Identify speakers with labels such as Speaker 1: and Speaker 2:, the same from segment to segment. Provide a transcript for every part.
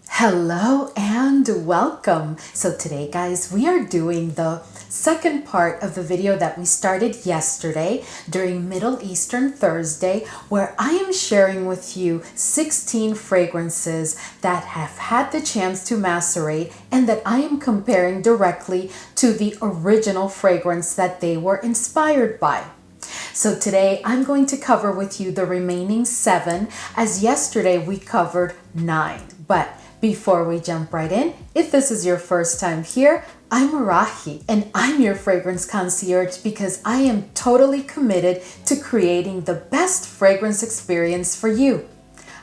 Speaker 1: Hello and welcome. So today guys, we are doing the second part of the video that we started yesterday during Middle Eastern Thursday, where I am sharing with you 16 fragrances that have had the chance to macerate and that I am comparing directly to the original fragrance that they were inspired by. So today I'm going to cover with you the remaining 7, as yesterday we covered 9. But before we jump right in, if this is your first time here, I'm Arahi and I'm your fragrance concierge because I am totally committed to creating the best fragrance experience for you.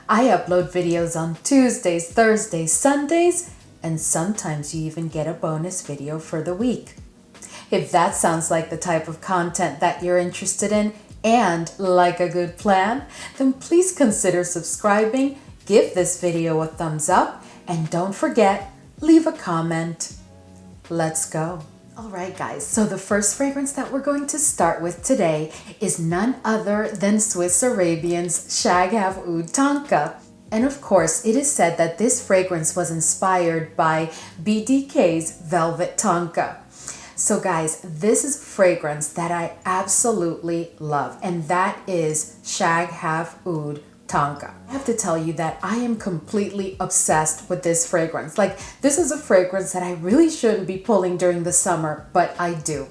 Speaker 1: I upload videos on Tuesdays, Thursdays, Sundays, and sometimes you even get a bonus video for the week. If that sounds like the type of content that you're interested in and like a good plan, then please consider subscribing, give this video a thumbs up, and don't forget, leave a comment. Let's go. All right, guys, so the first fragrance that we're going to start with today is none other than Swiss Arabian's SHAGHAF Oud Tonka. And of course, it is said that this fragrance was inspired by BDK's Velvet Tonka. So guys, this is a fragrance that I absolutely love, and that is SHAGHAF Oud Tonka. I have to tell you that I am completely obsessed with this fragrance. Like, this is a fragrance that I really shouldn't be pulling during the summer, but I do.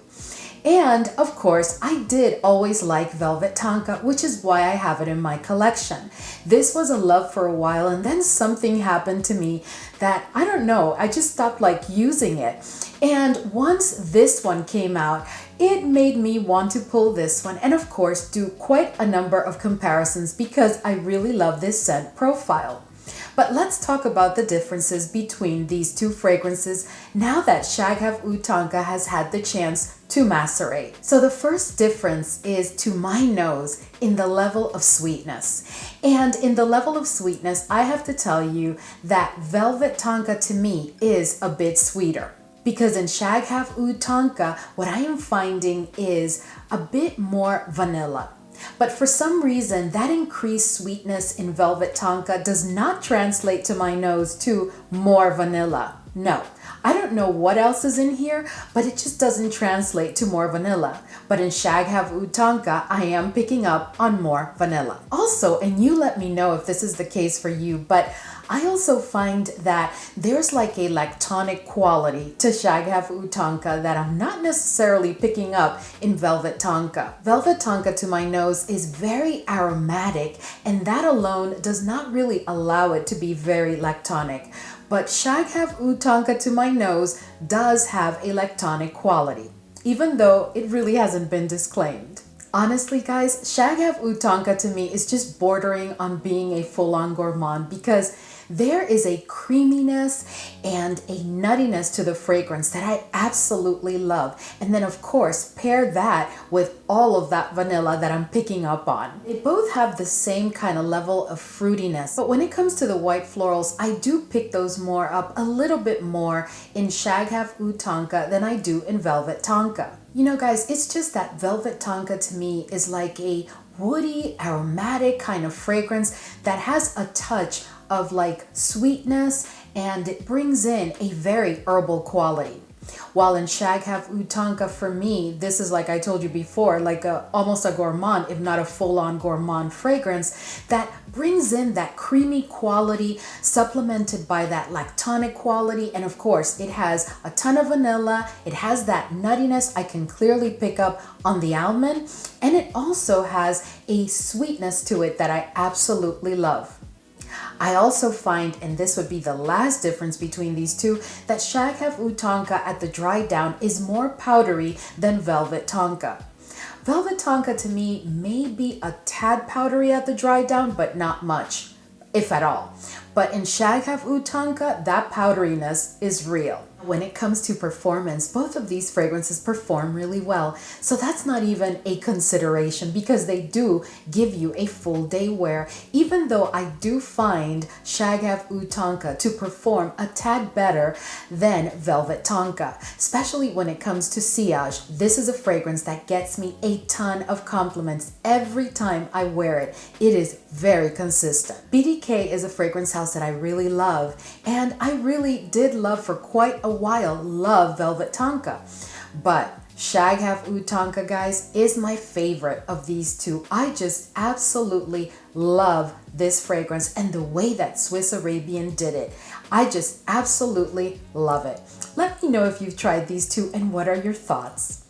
Speaker 1: And of course, I did always like Velvet Tonka, which is why I have it in my collection. This was a love for a while, and then something happened to me that, I don't know, I just stopped using it. And once this one came out, it made me want to pull this one and of course do quite a number of comparisons because I really love this scent profile. But let's talk about the differences between these two fragrances now that SHAGHAF Oud Tonka has had the chance to macerate. So the first difference is, to my nose, in the level of sweetness. And in the level of sweetness, I have to tell you that Velvet Tonka to me is a bit sweeter. Because in SHAGHAF Oud Tonka, what I am finding is a bit more vanilla. But for some reason, that increased sweetness in Velvet Tonka does not translate to my nose to more vanilla. No, I don't know what else is in here, but it just doesn't translate to more vanilla. But in SHAGHAF Oud Tonka, I am picking up on more vanilla. Also, and you let me know if this is the case for you, but I also find that there's like a lactonic quality to SHAGHAF Oud Tonka that I'm not necessarily picking up in Velvet Tonka. Velvet Tonka to my nose is very aromatic, and that alone does not really allow it to be very lactonic. But SHAGHAF Oud Tonka to my nose does have a lactonic quality, even though it really hasn't been disclaimed. Honestly guys, SHAGHAF Oud Tonka to me is just bordering on being a full-on gourmand because there is a creaminess and a nuttiness to the fragrance that I absolutely love. And then of course, pair that with all of that vanilla that I'm picking up on. They both have the same kind of level of fruitiness. But when it comes to the white florals, I do pick those more up a little bit more in SHAGHAF Oud Tonka than I do in Velvet Tonka. You know guys, it's just that Velvet Tonka to me is like a woody, aromatic kind of fragrance that has a touch of like sweetness, and it brings in a very herbal quality. While in SHAGHAF Oud Tonka, for me, this is, like I told you before, like almost a gourmand, if not a full-on gourmand fragrance that brings in that creamy quality supplemented by that lactonic quality. And of course, it has a ton of vanilla. It has that nuttiness I can clearly pick up on the almond. And it also has a sweetness to it that I absolutely love. I also find, and this would be the last difference between these two, that SHAGHAF Oud Tonka at the dry down is more powdery than Velvet Tonka. Velvet Tonka to me may be a tad powdery at the dry down, but not much, if at all. But in SHAGHAF Oud Tonka, that powderiness is real. When it comes to performance, both of these fragrances perform really well. So that's not even a consideration because they do give you a full day wear, even though I do find SHAGHAF Oud Tonka to perform a tad better than Velvet Tonka, especially when it comes to sillage. This is a fragrance that gets me a ton of compliments every time I wear it. It is very consistent. BDK is a fragrance house that I really love, and I really did love for quite a while, love Velvet Tonka. But SHAGHAF Oud Tonka, guys, is my favorite of these two. I just absolutely love this fragrance and the way that Swiss Arabian did it. I just absolutely love it. Let me know if you've tried these two and what are your thoughts.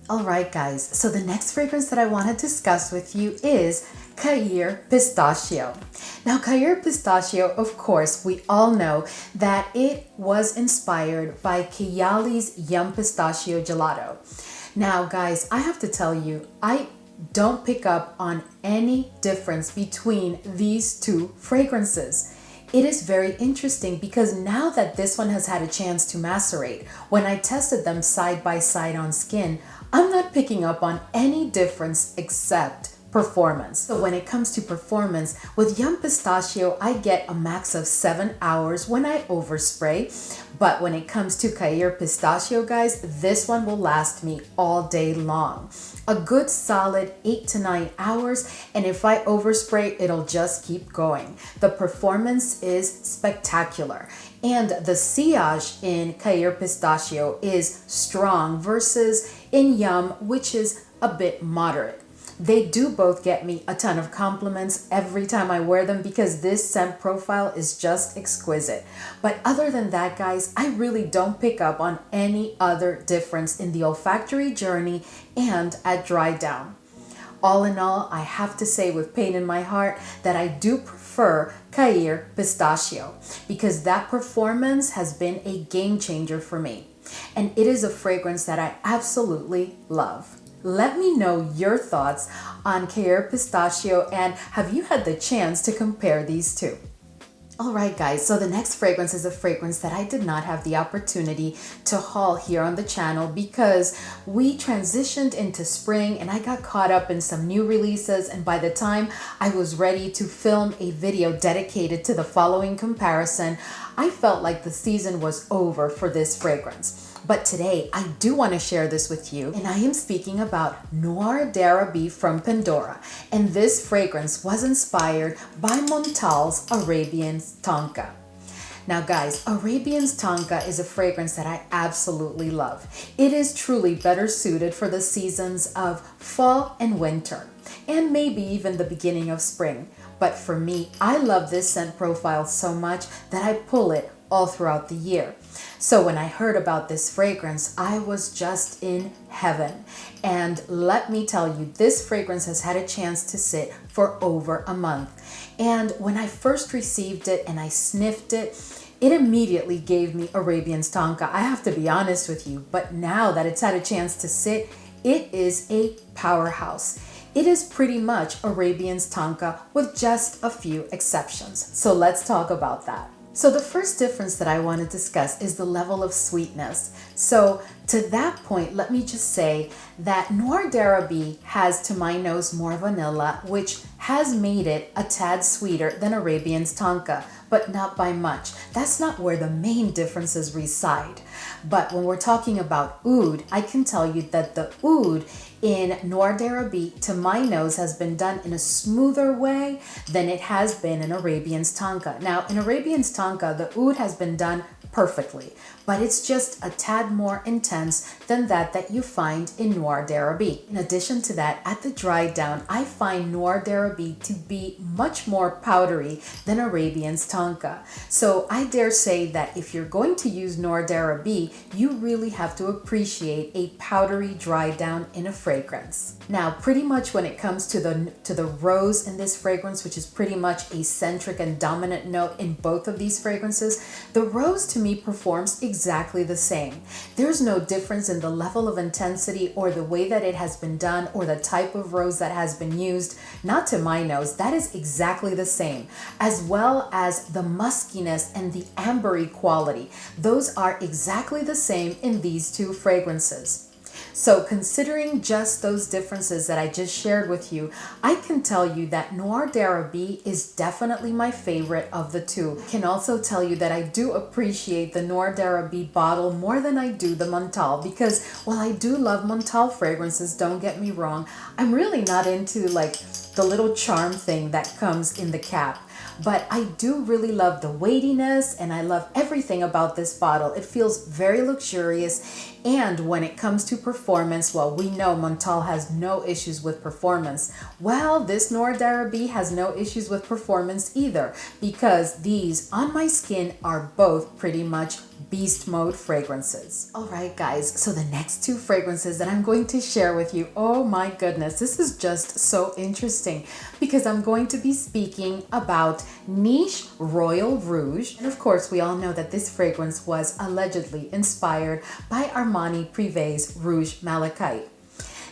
Speaker 1: All right, guys, so the next fragrance that I want to discuss with you is KHAIR Pistachio. Now, KHAIR Pistachio, of course, we all know that it was inspired by KAYALI's Yum Pistachio Gelato. Now, guys, I have to tell you, I don't pick up on any difference between these two fragrances. It is very interesting because now that this one has had a chance to macerate, when I tested them side by side on skin, I'm not picking up on any difference except performance. So when it comes to performance, with Yum Pistachio, I get a max of 7 hours when I overspray. But when it comes to KHAIR Pistachio, guys, this one will last me all day long. A good solid 8 to 9 hours, and if I overspray, it'll just keep going. The performance is spectacular. And the sillage in KHAIR Pistachio is strong versus in Yum, which is a bit moderate. They do both get me a ton of compliments every time I wear them because this scent profile is just exquisite. But other than that, guys, I really don't pick up on any other difference in the olfactory journey and at dry down. All in all, I have to say with pain in my heart that I do prefer KHAIR Pistachio because that performance has been a game changer for me. And it is a fragrance that I absolutely love. Let me know your thoughts on KHAIR Pistachio and have you had the chance to compare these two? All right, guys, so the next fragrance is a fragrance that I did not have the opportunity to haul here on the channel because we transitioned into spring and I got caught up in some new releases, and by the time I was ready to film a video dedicated to the following comparison, I felt like the season was over for this fragrance. But today, I do want to share this with you, and I am speaking about Noir d'Arabie from Pendora. And this fragrance was inspired by Montale's Arabian's Tonka. Now guys, Arabian's Tonka is a fragrance that I absolutely love. It is truly better suited for the seasons of fall and winter, and maybe even the beginning of spring. But for me, I love this scent profile so much that I pull it all throughout the year. So when I heard about this fragrance, I was just in heaven. And let me tell you, this fragrance has had a chance to sit for over a month. And when I first received it and I sniffed it, it immediately gave me Arabian's Tonka. I have to be honest with you, but now that it's had a chance to sit, it is a powerhouse. It is pretty much Arabian's Tonka with just a few exceptions. So let's talk about that. So the first difference that I want to discuss is the level of sweetness. So to that point, let me just say that Noir d'Arabie has, to my nose, more vanilla, which has made it a tad sweeter than Arabian's Tonka, but not by much. That's not where the main differences reside. But when we're talking about oud, I can tell you that the oud in Noir d'Arabie, to my nose, has been done in a smoother way than it has been in Arabian's Tonka. Now, in Arabian's Tonka, the oud has been done perfectly, but it's just a tad more intense than that you find in Noir d'Arabie. In addition to that, at the dry down, I find Noir d'Arabie to be much more powdery than Arabian's Tonka. So I dare say that if you're going to use Noir d'Arabie, you really have to appreciate a powdery dry down in a fragrance. Now, pretty much when it comes to the rose in this fragrance, which is pretty much a centric and dominant note in both of these fragrances, the rose to to me performs exactly the same. There's no difference in the level of intensity or the way that it has been done or the type of rose that has been used. Not to my nose, that is exactly the same, as well as the muskiness and the ambery quality. Those are exactly the same in these two fragrances. So considering just those differences that I just shared with you, I can tell you that Noir d'Arabie is definitely my favorite of the two. I can also tell you that I do appreciate the Noir d'Arabie bottle more than I do the Montale, because while I do love Montale fragrances, don't get me wrong, I'm really not into like the little charm thing that comes in the cap. But I do really love the weightiness, and I love everything about this bottle. It feels very luxurious, and when it comes to performance, well, we know Montale has no issues with performance. Well, this Noir d'Arabie has no issues with performance either, because these on my skin are both pretty much beast mode fragrances. All right, guys, so the next two fragrances that I'm going to share with you, oh my goodness, this is just so interesting, because I'm going to be speaking about Niche Royal Rouge. And of course, we all know that this fragrance was allegedly inspired by Armani Prive's Rouge Malachite.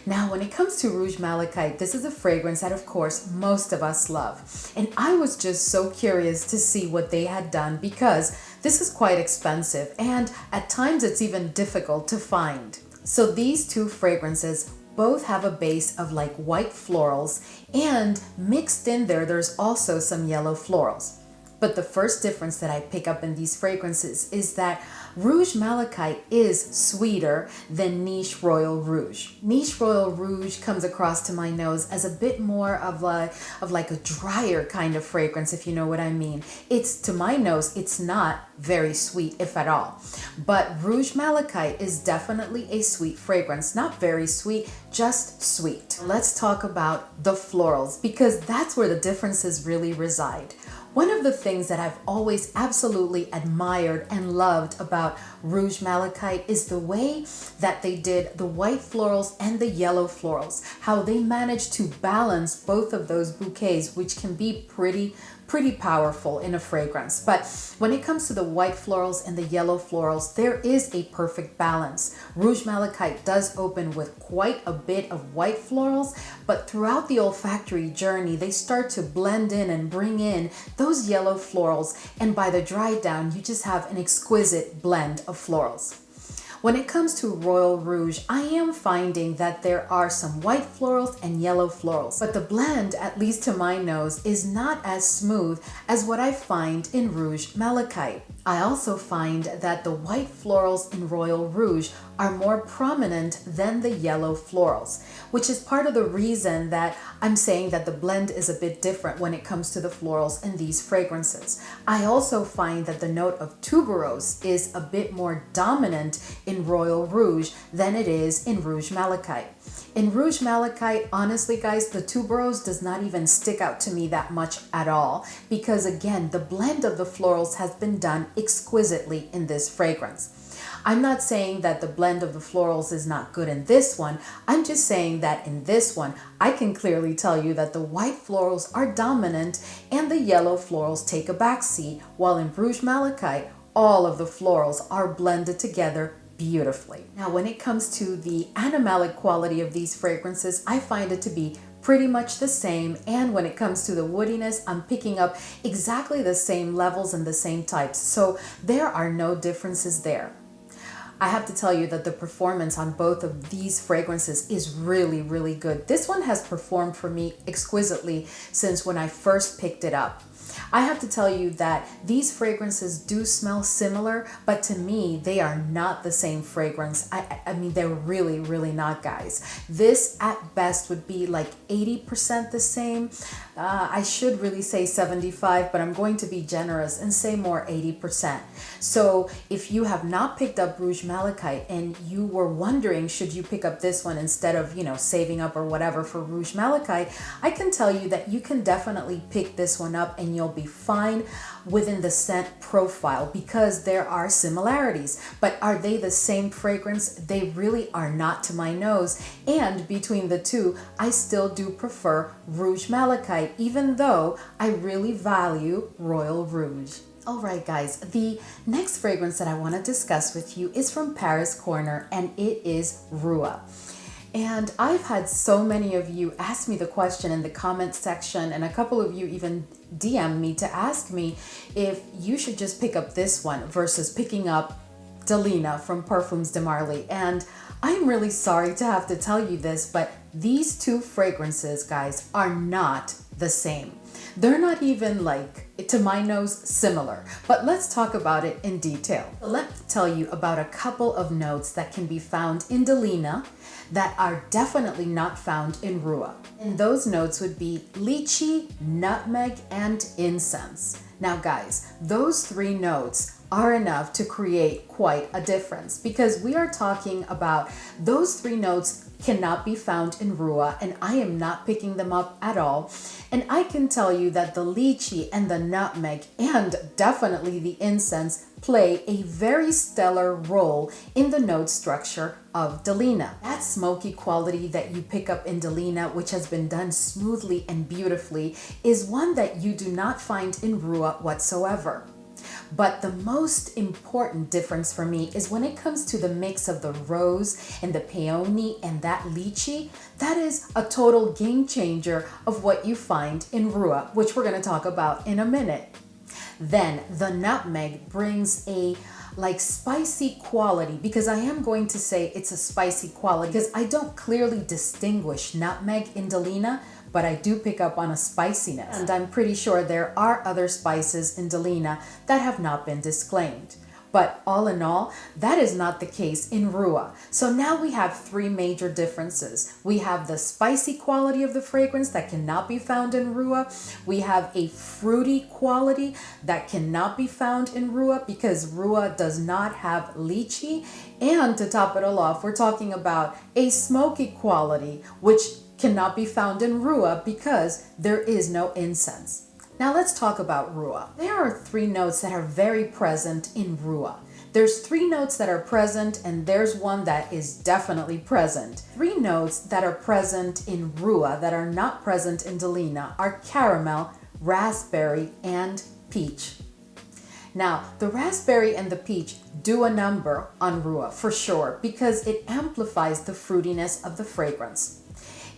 Speaker 1: Now, when it comes to Rouge Malachite, this is a fragrance that, of course, most of us love. And I was just so curious to see what they had done, because this is quite expensive, and at times it's even difficult to find. So these two fragrances both have a base of like white florals, and mixed in there's also some yellow florals. But the first difference that I pick up in these fragrances is that Rouge Malachite is sweeter than Niche Royal Rouge. Niche Royal Rouge comes across to my nose as a bit more of like a drier kind of fragrance, if you know what I mean. It's, to my nose, it's not very sweet, if at all. But Rouge Malachite is definitely a sweet fragrance. Not very sweet, just sweet. Let's talk about the florals, because that's where the differences really reside. One of the things that I've always absolutely admired and loved about Rouge Malachite is the way that they did the white florals and the yellow florals, how they managed to balance both of those bouquets, which can be pretty powerful in a fragrance. But when it comes to the white florals and the yellow florals, there is a perfect balance. Rouge Malachite does open with quite a bit of white florals, but throughout the olfactory journey, they start to blend in and bring in those yellow florals, and by the dry down, you just have an exquisite blend of florals. When it comes to Royal Rouge, I am finding that there are some white florals and yellow florals, but the blend, at least to my nose, is not as smooth as what I find in Rouge Malachite. I also find that the white florals in Royal Rouge are more prominent than the yellow florals, which is part of the reason that I'm saying that the blend is a bit different when it comes to the florals in these fragrances. I also find that the note of tuberose is a bit more dominant in Royal Rouge than it is in Rouge Malachite. In Rouge Malachite, honestly guys, the tuberose does not even stick out to me that much at all, because again, the blend of the florals has been done exquisitely in this fragrance. I'm not saying that the blend of the florals is not good in this one. I'm just saying that in this one, I can clearly tell you that the white florals are dominant and the yellow florals take a backseat, while in Rouge Malachite, all of the florals are blended together beautifully. Now, when it comes to the animalic quality of these fragrances, I find it to be pretty much the same, and when it comes to the woodiness, I'm picking up exactly the same levels and the same types, so there are no differences there. I have to tell you that the performance on both of these fragrances is really good. This one has performed for me exquisitely since when I first picked it up. I have to tell you that these fragrances do smell similar, but to me, they are not the same fragrance. I mean, they're really not, guys. This at best would be like 80% the same. I should really say 75, but I'm going to be generous and say more 80%. So if you have not picked up Rouge Malachite and you were wondering, should you pick up this one instead of, saving up or whatever for Rouge Malachite, I can tell you that you can definitely pick this one up and you'll be fine within the scent profile, because there are similarities. But are they the same fragrance? They really are not to my nose. And between the two, I still do prefer Rouge Malachite, even though I really value Royal Rouge. All right, guys, the next fragrance that I want to discuss with you is from Paris Corner, and it is Rouge. And I've had so many of you ask me the question in the comment section, and a couple of you even DM me to ask me if you should just pick up this one versus picking up DELINA from Perfumes de Marly. And I'm really sorry to have to tell you this, but these two fragrances, guys, are not the same. They're not even, like, to my nose, similar, but let's talk about it in detail. Let me tell you about a couple of notes that can be found in DELINA that are definitely not found in Rouge. And those notes would be lychee, nutmeg, and incense. Now guys, those three notes are enough to create quite a difference, because we are talking about those three notes cannot be found in Rouge, and I am not picking them up at all. And I can tell you that the lychee and the nutmeg and definitely the incense play a very stellar role in the note structure of DELINA. That smoky quality that you pick up in DELINA, which has been done smoothly and beautifully, is one that you do not find in Rouge whatsoever. But the most important difference for me is when it comes to the mix of the rose and the peony and that lychee. That is a total game changer of what you find in Rouge, which we're going to talk about in a minute. Then the nutmeg brings a spicy quality, because I am going to say it's a spicy quality because I don't clearly distinguish nutmeg in DELINA, but I do pick up on a spiciness. And I'm pretty sure there are other spices in DELINA that have not been disclaimed. But all in all, that is not the case in Rouge. So now we have three major differences. We have the spicy quality of the fragrance that cannot be found in Rouge. We have a fruity quality that cannot be found in Rouge because Rouge does not have lychee. And to top it all off, we're talking about a smoky quality, which cannot be found in Rouge because there is no incense. Now let's talk about Rouge. There are three notes that are very present in Rouge. There's three notes that are present, and there's one that is definitely present. Three notes that are present in Rouge that are not present in DELINA are caramel, raspberry, and peach. Now, the raspberry and the peach do a number on Rouge for sure because it amplifies the fruitiness of the fragrance.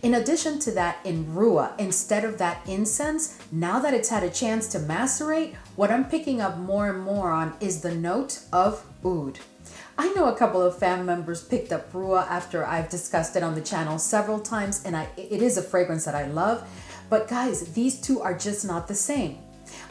Speaker 1: In addition to that, in Rouge, instead of that incense, now that it's had a chance to macerate, what I'm picking up more and more on is the note of oud. I know a couple of fan members picked up Rouge after I've discussed it on the channel several times, and it is a fragrance that I love. But guys, these two are just not the same.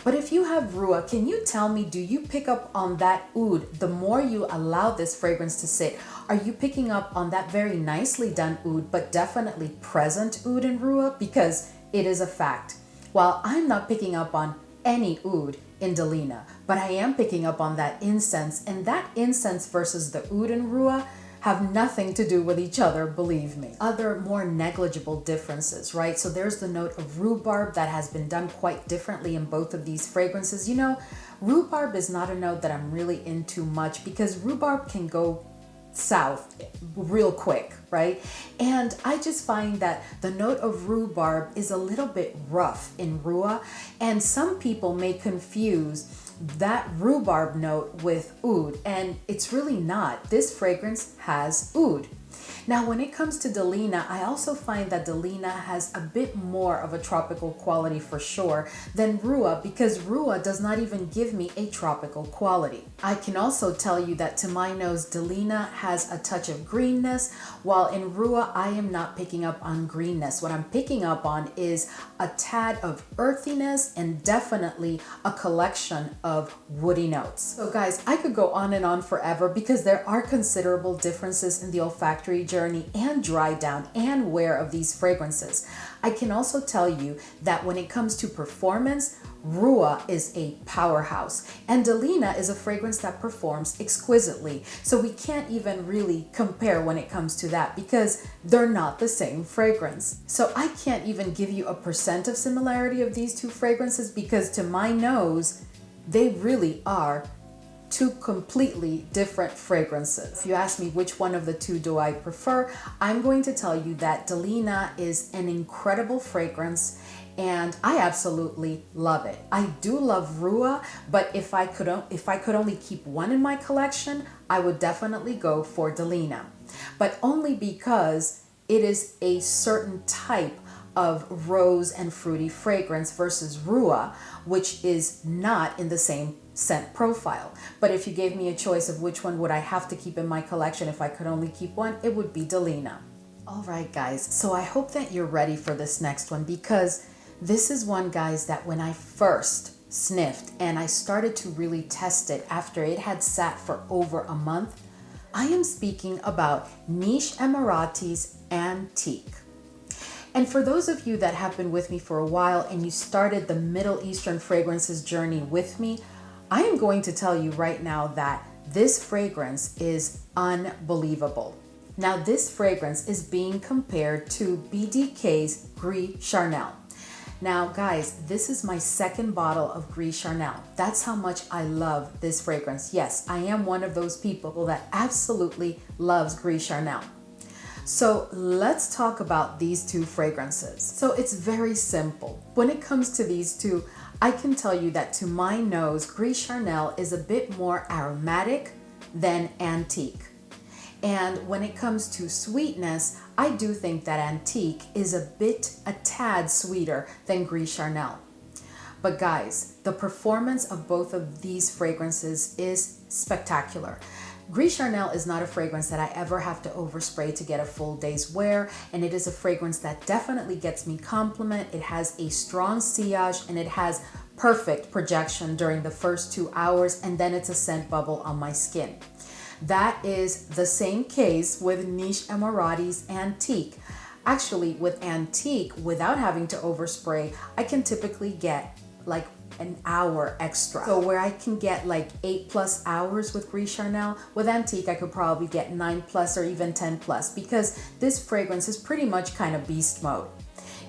Speaker 1: But if you have Rouge, can you tell me, do you pick up on that oud the more you allow this fragrance to sit? Are you picking up on that very nicely done oud, but definitely present oud in Rouge? Because it is a fact. While I'm not picking up on any oud in DELINA, but I am picking up on that incense, and that incense versus the oud in Rouge have nothing to do with each other, believe me. Other more negligible differences, right? So there's the note of rhubarb that has been done quite differently in both of these fragrances. You know, rhubarb is not a note that I'm really into much because rhubarb can go south real quick, right? And I just find that the note of rhubarb is a little bit rough in Rouge, and some people may confuse that rhubarb note with oud, and it's really not. This fragrance has oud. Now, when it comes to DELINA, I also find that DELINA has a bit more of a tropical quality for sure than Rouge, because Rouge does not even give me a tropical quality. I can also tell you that to my nose, DELINA has a touch of greenness, while in Rouge, I am not picking up on greenness. What I'm picking up on is a tad of earthiness and definitely a collection of woody notes. So guys, I could go on and on forever because there are considerable differences in the olfactory journey and dry down and wear of these fragrances. I can also tell you that when it comes to performance, Rouge is a powerhouse, and DELINA is a fragrance that performs exquisitely. So we can't even really compare when it comes to that because they're not the same fragrance. So I can't even give you a percent of similarity of these two fragrances because to my nose, they really are two completely different fragrances. If you ask me which one of the two do I prefer, I'm going to tell you that DELINA is an incredible fragrance, and I absolutely love it. I do love ROUGE, but if I could only keep one in my collection, I would definitely go for DELINA, but only because it is a certain type of rose and fruity fragrance versus ROUGE, which is not in the same scent profile. But if you gave me a choice of which one would I have to keep in my collection if I could only keep one, it would be DELINA. All right, guys, so I hope that you're ready for this next one, because this is one, guys, that when I first sniffed and I started to really test it after it had sat for over a month, I am speaking about Niche Emarati's Antique. And for those of you that have been with me for a while and you started the Middle Eastern fragrances journey with me, I am going to tell you right now that this fragrance is unbelievable. Now, this fragrance is being compared to BDK's Gris Charnel. Now, guys, this is my second bottle of Gris Charnel. That's how much I love this fragrance. Yes, I am one of those people that absolutely loves Gris Charnel. So let's talk about these two fragrances. So it's very simple. When it comes to these two, I can tell you that to my nose, Gris Charnel is a bit more aromatic than Antique. And when it comes to sweetness, I do think that Antique is a tad sweeter than Gris Charnel. But guys, the performance of both of these fragrances is spectacular. Gris Charnel is not a fragrance that I ever have to overspray to get a full day's wear, and it is a fragrance that definitely gets me compliment. It has a strong sillage and it has perfect projection during the first 2 hours, and then it's a scent bubble on my skin. That is the same case with Niche Emarati's Antique. Actually, with Antique, without having to overspray, I can typically get like an hour extra. So where I can get like 8+ hours with Gris Charnel, with Antique I could probably get 9+ or even 10+, because this fragrance is pretty much kind of beast mode.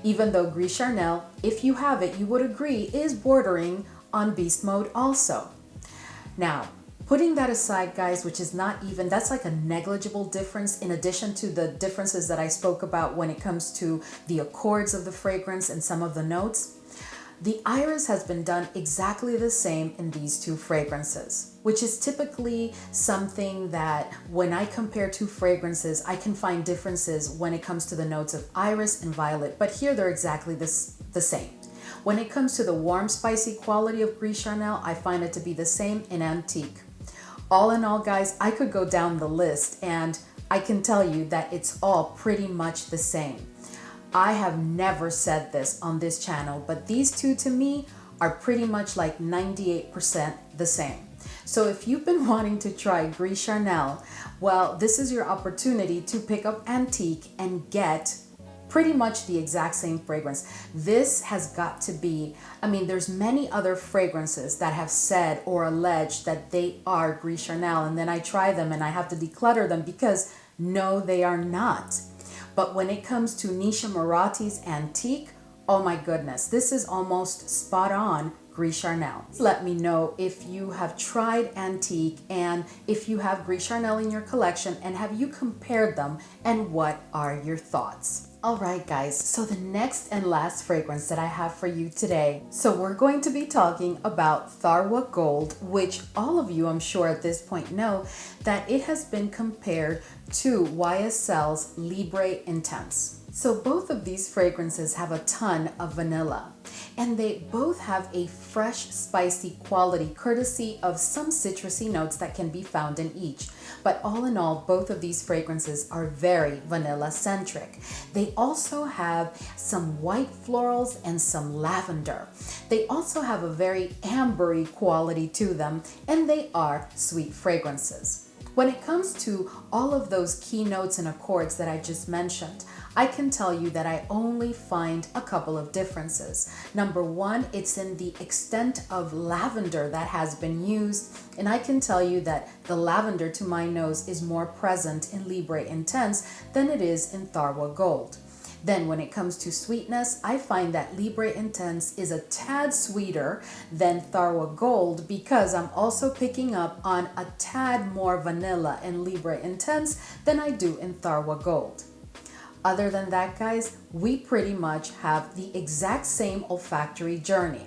Speaker 1: Even though Gris Charnel, if you have it, you would agree, is bordering on beast mode also. Now, putting that aside, guys, which is not even, that's like a negligible difference in addition to the differences that I spoke about when it comes to the accords of the fragrance and some of the notes. The iris has been done exactly the same in these two fragrances, which is typically something that when I compare two fragrances, I can find differences when it comes to the notes of iris and violet, but here they're exactly the same. When it comes to the warm, spicy quality of Gris Charnel, I find it to be the same in Antique. All in all, guys, I could go down the list and I can tell you that it's all pretty much the same. I have never said this on this channel, but these two to me are pretty much like 98% the same. So if you've been wanting to try Gris Charnel, well, this is your opportunity to pick up Antique and get pretty much the exact same fragrance. This has got to be, I mean, there's many other fragrances that have said or alleged that they are Gris Charnel, and then I try them and I have to declutter them because no, they are not. But when it comes to Niche Emarati's Antique, oh my goodness, this is almost spot on Gris Charnel. Let me know if you have tried Antique and if you have Gris Charnel in your collection, and have you compared them, and what are your thoughts? All right, guys, so the next and last fragrance that I have for you today. So we're going to be talking about THARWAH Gold, which all of you, I'm sure at this point, know that it has been compared to YSL's Libre Intense. So both of these fragrances have a ton of vanilla, and they both have a fresh, spicy quality courtesy of some citrusy notes that can be found in each. But all in all, both of these fragrances are very vanilla centric. They also have some white florals and some lavender. They also have a very ambery quality to them, and they are sweet fragrances. When it comes to all of those key notes and accords that I just mentioned, I can tell you that I only find a couple of differences. Number one, it's in the extent of lavender that has been used, and I can tell you that the lavender to my nose is more present in Libre Intense than it is in THARWAH Gold. Then when it comes to sweetness, I find that Libre Intense is a tad sweeter than THARWAH Gold because I'm also picking up on a tad more vanilla in Libre Intense than I do in THARWAH Gold. Other than that, guys, we pretty much have the exact same olfactory journey.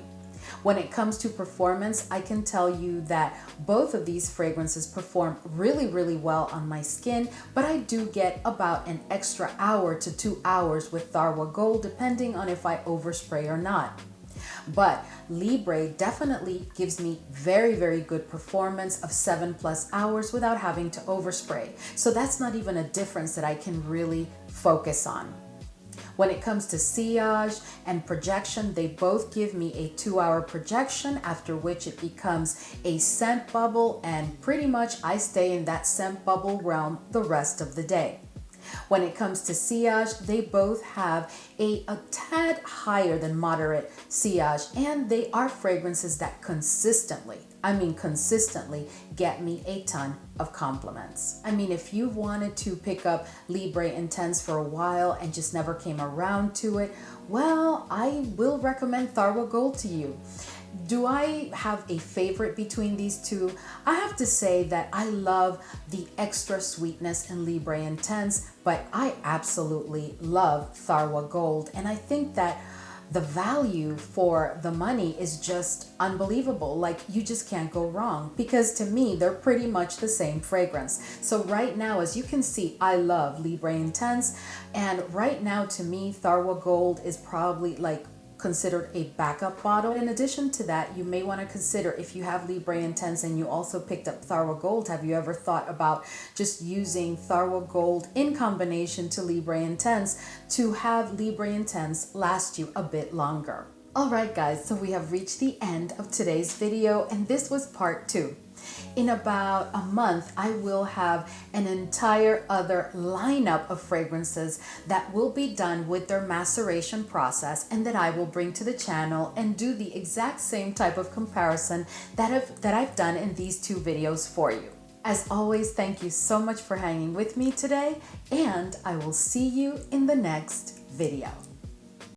Speaker 1: When it comes to performance, I can tell you that both of these fragrances perform really, really well on my skin, but I do get about an extra hour to 2 hours with THARWAH Gold, depending on if I overspray or not. But Libre definitely gives me very, very good performance of 7+ hours without having to overspray. So that's not even a difference that I can really focus on. When it comes to sillage and projection, they both give me a 2-hour projection, after which it becomes a scent bubble, and pretty much I stay in that scent bubble realm the rest of the day. When it comes to sillage, they both have a tad higher than moderate sillage, and they are fragrances that consistently get me a ton of compliments. I mean, if you wanted to pick up Libre Intense for a while and just never came around to it, well, I will recommend THARWAH Gold to you. Do I have a favorite between these two? I have to say that I love the extra sweetness in Libre Intense, but I absolutely love THARWAH Gold. And I think that the value for the money is just unbelievable. Like, you just can't go wrong, because to me, they're pretty much the same fragrance. So right now, as you can see, I love Libre Intense. And right now, to me, THARWAH Gold is probably like considered a backup bottle. In addition to that, you may want to consider, if you have Libre Intense and you also picked up THARWAH Gold, have you ever thought about just using THARWAH Gold in combination to Libre Intense to have Libre Intense last you a bit longer? Alright guys, so we have reached the end of today's video, and this was part 2. In about a month, I will have an entire other lineup of fragrances that will be done with their maceration process, and that I will bring to the channel and do the exact same type of comparison that I've done in these 2 videos for you. As always, thank you so much for hanging with me today, and I will see you in the next video.